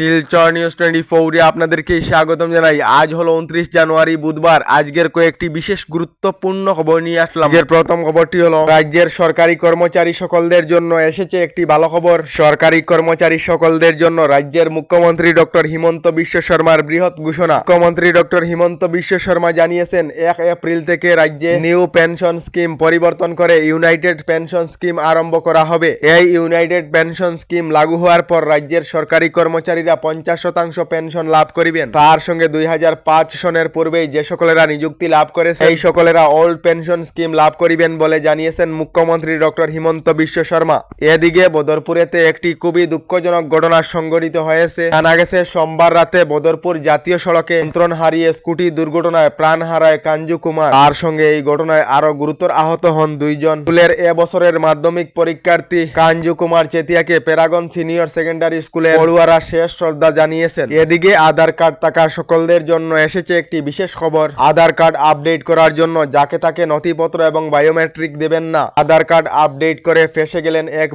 Silchar news 24 এ আপনাদেরকে স্বাগতম জানাই। আজ হলো 29 জানুয়ারি বুধবার। আজকের কয়েকটি বিশেষ গুরুত্বপূর্ণ খবর নিয়ে আসলাম। আজকের প্রথম খবরটি হলো রাজ্যের সরকারি কর্মচারী সকলদের জন্য এসেছে একটি ভালো খবর। সরকারি কর্মচারী সকলদের জন্য রাজ্যের মুখ্যমন্ত্রী ডক্টর হিমন্ত বিশ্ব শর্মার বৃহৎ ঘোষণা। মুখ্যমন্ত্রী ডক্টর হিমন্ত বিশ্ব শর্মা জানিয়েছেন 1 এপ্রিল থেকে রাজ্যে নিউ পেনশন স্কিম পরিবর্তন করে ইউনাইটেড পেনশন স্কিম আরম্ভ করা হবে। এই ইউনাইটেড পেনশন স্কিম লাগু হওয়ার পর রাজ্যের সরকারি কর্মচারীরা 50% পেনশন লাভ করিবেন। তার সঙ্গে 2005 সনের পূর্বেই যে সকলেরা নিযুক্তি লাভ করেছে এই সকলেরা ওল্ড পেনশন স্কিম লাভ করিবেন বলে জানিয়েছেন মুখ্যমন্ত্রী ডক্টর হিমন্ত বিশ্ব শর্মা। এদিকে বদরপুরেতে একটি খুবই দুঃখজনক ঘটনা সংঘটিত হয়েছে। জানা গেছে সোমবার রাতে বদরপুর জাতীয় সড়কে নিয়ন্ত্রণ হারিয়ে স্কুটি দুর্ঘটনায় প্রাণ হারায় কাঞ্জু কুমার। তার সঙ্গে এই ঘটনায় আরো গুরুতর আহত হন 2 জন। স্কুলের এবছরের মাধ্যমিক পরীক্ষার্থী Kanju Kumar চেতিয়াকে Paragon senior secondary স্কুলের পড়ুয়ারা শেষ শ্রদ্ধা জানিয়েছেন। এদিকে আধার কার্ড থাকা সকলদের জন্য এসেছে একটি বিশেষ খবর। আধার কার্ড আপডেট করার জন্য যাকে তাকে নথিপত্র এবং বায়োমেট্রিক দেবেন না। আধার কার্ড আপডেট করে ফেসে গেলেন এক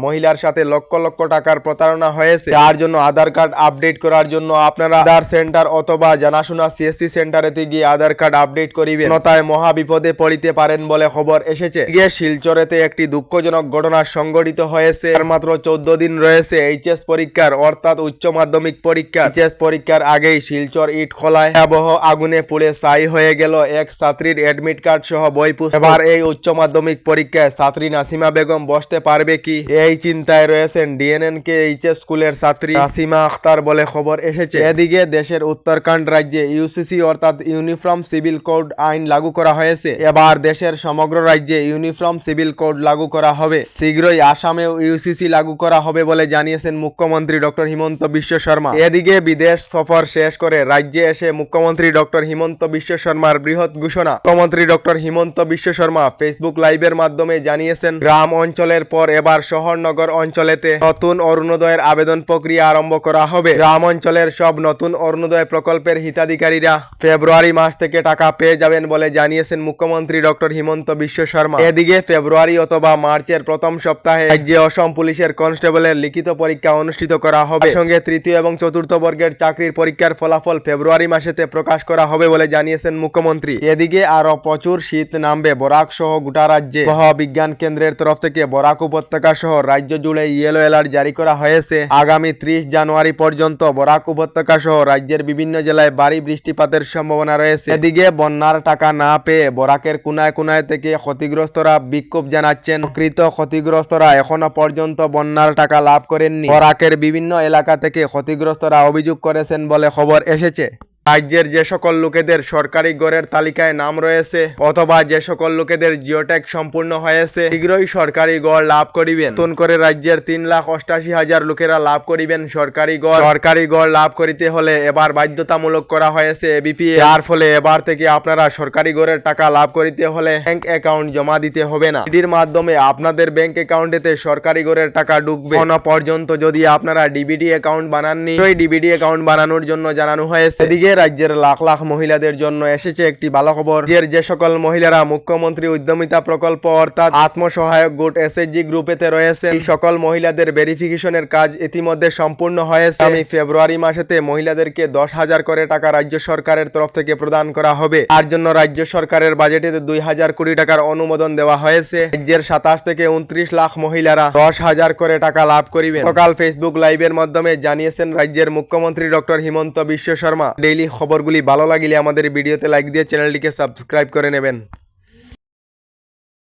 মহিলার সাথে লক্ষ লক্ষ টাকার প্রতারণা হয়েছে। তার জন্য আধার কার্ড আপডেট করার জন্য আপনারা আধার সেন্টার অথবা জানাশোনা সিএসসি সেন্টারেতে গিয়ে আধার কার্ড আপডেট করিবেন, অন্যথায় মহা বিপদে পড়িতে পারেন বলে খবর এসেছে। শিলচরেতে একটি দুঃখজনক ঘটনা সংঘটিত হয়েছে। মাত্র 14 দিন রয়েছে এইচএস পরীক্ষার অর্থাৎ উচ্চ মাধ্যমিক পরীক্ষা। এইচএস পরীক্ষার আগেই শিলচর ইট খোলায় ভয়াবহ আগুনে পুড়ে ছাই হয়ে গেল এক ছাত্রীর অ্যাডমিট কার্ড সহ বই পুস্তক। এবার এই উচ্চ মাধ্যমিক পরীক্ষায় ছাত্রী নাসিমা বেগম বসতে পারবে কি, এই চিন্তায় রয়েছেন ডিএনএনকে এইচএস স্কুলের ছাত্রী নাসিমা আখতার বলে খবর এসেছে। এদিকে দেশের উত্তরাখণ্ড রাজ্যে ইউসিসি অর্থাৎ ইউনিফর্ম সিভিল কোড আইন লাগু করা হয়েছে। এবার দেশের সমগ্র রাজ্যে ইউনিফর্ম সিভিল কোড লাগু করা হবে। শীঘ্রই আসামেও ইউসিসি লাগু করা হবে বলে জানিয়েছেন মুখ্যমন্ত্রী ডক্টর হিমন্ত বিশ্ব শর্মা। এদিকে বিদেশ সফর শেষ করে রাজ্যে এসে মুখ্যমন্ত্রী ডক্টর হিমন্ত বিশ্ব শর্মার বৃহৎ ঘোষণা। মুখ্যমন্ত্রী ডক্টর হিমন্ত বিশ্ব শর্মা ফেসবুক লাইভের মাধ্যমে জানিয়েছেন গ্রাম অঞ্চলের পর এবার শহর নগর অঞ্চলেতে নতুন অরুণোদয়ের আবেদন প্রক্রিয়া আরম্ভ করা হবে। গ্রাম অঞ্চলের সব নতুন অরুণোদয় প্রকল্পের হিতাধিকারীরা ফেব্রুয়ারি মাস থেকে টাকা পেয়ে যাবেন বলে জানিয়েছেন মুখ্যমন্ত্রী ডক্টর হিমন্ত বিশ্ব শর্মা। এদিকে ফেব্রুয়ারি অথবা মার্চের প্রথম সপ্তাহে রাজ্যে অসম পুলিশের কনস্টেবলের লিখিত পরীক্ষা অনুষ্ঠিত করা হবে। সঙ্গে তৃতীয় এবং চতুর্থ বর্গের চাকরির পরীক্ষার ফলাফল ফেব্রুয়ারি মাসেতে প্রকাশ করা হবে বলে জানিয়েছেন মুখ্যমন্ত্রী। এদিকে আরো প্রচুর শীত নামবে বরাক সহ গোটা রাজ্যে। বিজ্ঞান কেন্দ্রের তরফ থেকে বরাক উপত্যকা সহ রাজ্য জুড়ে ইয়েলো অ্যালার্ট জারি করা হয়েছে। আগামী 30 জানুয়ারি পর্যন্ত বরাক উপত্যকা সহ রাজ্যের বিভিন্ন জেলায় ভারী বৃষ্টিপাতের সম্ভাবনা রয়েছে। এদিকে বন্যার টাকা না পেয়ে বরাকের কোনায় কোনায় থেকে ক্ষতিগ্রস্তরা বিক্ষোভ জানাচ্ছেন। প্রকৃত ক্ষতিগ্রস্তরা এখনো পর্যন্ত বন্যার টাকা লাভ করেননি। বরাকের বিভিন্ন এলাকা থেকে ক্ষতিগ্রস্তরা অভিযোগ করেছেন বলে খবর এসেছে। রাজ্যের যে সকল লোকেদের সরকারি গড়ের তালিকায় নাম রয়েছে অথবা যে সকল লোকেদের জিওট্যাগ সম্পূর্ণ হয়েছে শীঘ্রই সরকারি গড় লাভ করিবেন। নতুন করে রাজ্যের 3,88,000 লোকেরা লাভ করিবেন সরকারি গড়। সরকারি গড় লাভ করিতে হলে এবার বাধ্যতামূলক করা হয়েছে এবিপিএস। যার ফলে এবার থেকে আপনারা সরকারি গড়ের টাকা লাভ করিতে হলে ব্যাংক অ্যাকাউন্ট জমা দিতে হবে না। ডিডির মাধ্যমে আপনাদের ব্যাংক অ্যাকাউন্টেতে সরকারি গড়ের টাকা ঢুকবে। এখনো পর্যন্ত যদি আপনারা ডিবিডি অ্যাকাউন্ট বানাননি ওই ডিবিডি অ্যাকাউন্ট বানানোর জন্য জানানো হয়েছে। এদিকে রাজ্যের লাখ লাখ মহিলাদের জন্য এসেছে একটি ভালো খবর। যে সকল মহিলারা মুখ্যমন্ত্রী উদ্যমিতা প্রকল্প অর্থাৎ আত্মসহায়ক গোট এসএইচজি গ্রুপেতে রয়েছে এই সকল মহিলাদের ভেরিফিকেশনের কাজ ইতিমধ্যে সম্পূর্ণ হয়েছে। আমি ফেব্রুয়ারি মাসেতে মহিলাদেরকে 10,000 করে টাকা রাজ্য সরকারের তরফ থেকে প্রদান করা হবে। তার জন্য রাজ্য সরকারের বাজেটে 2,000 কোটি টাকার অনুমোদন দেওয়া হয়েছে। রাজ্যের 27 থেকে 29 লাখ মহিলারা 10,000 করে টাকা লাভ করিবেন। সকাল ফেসবুক লাইভের মাধ্যমে জানিয়েছেন রাজ্যের মুখ্যমন্ত্রী ডক্টর হিমন্ত বিশ্ব শর্মা। ডেইলি খবরগুলি ভালো লাগিলে আমাদের ভিডিওতে লাইক দিয়ে চ্যানেলটিকে সাবস্ক্রাইব করে নেবেন।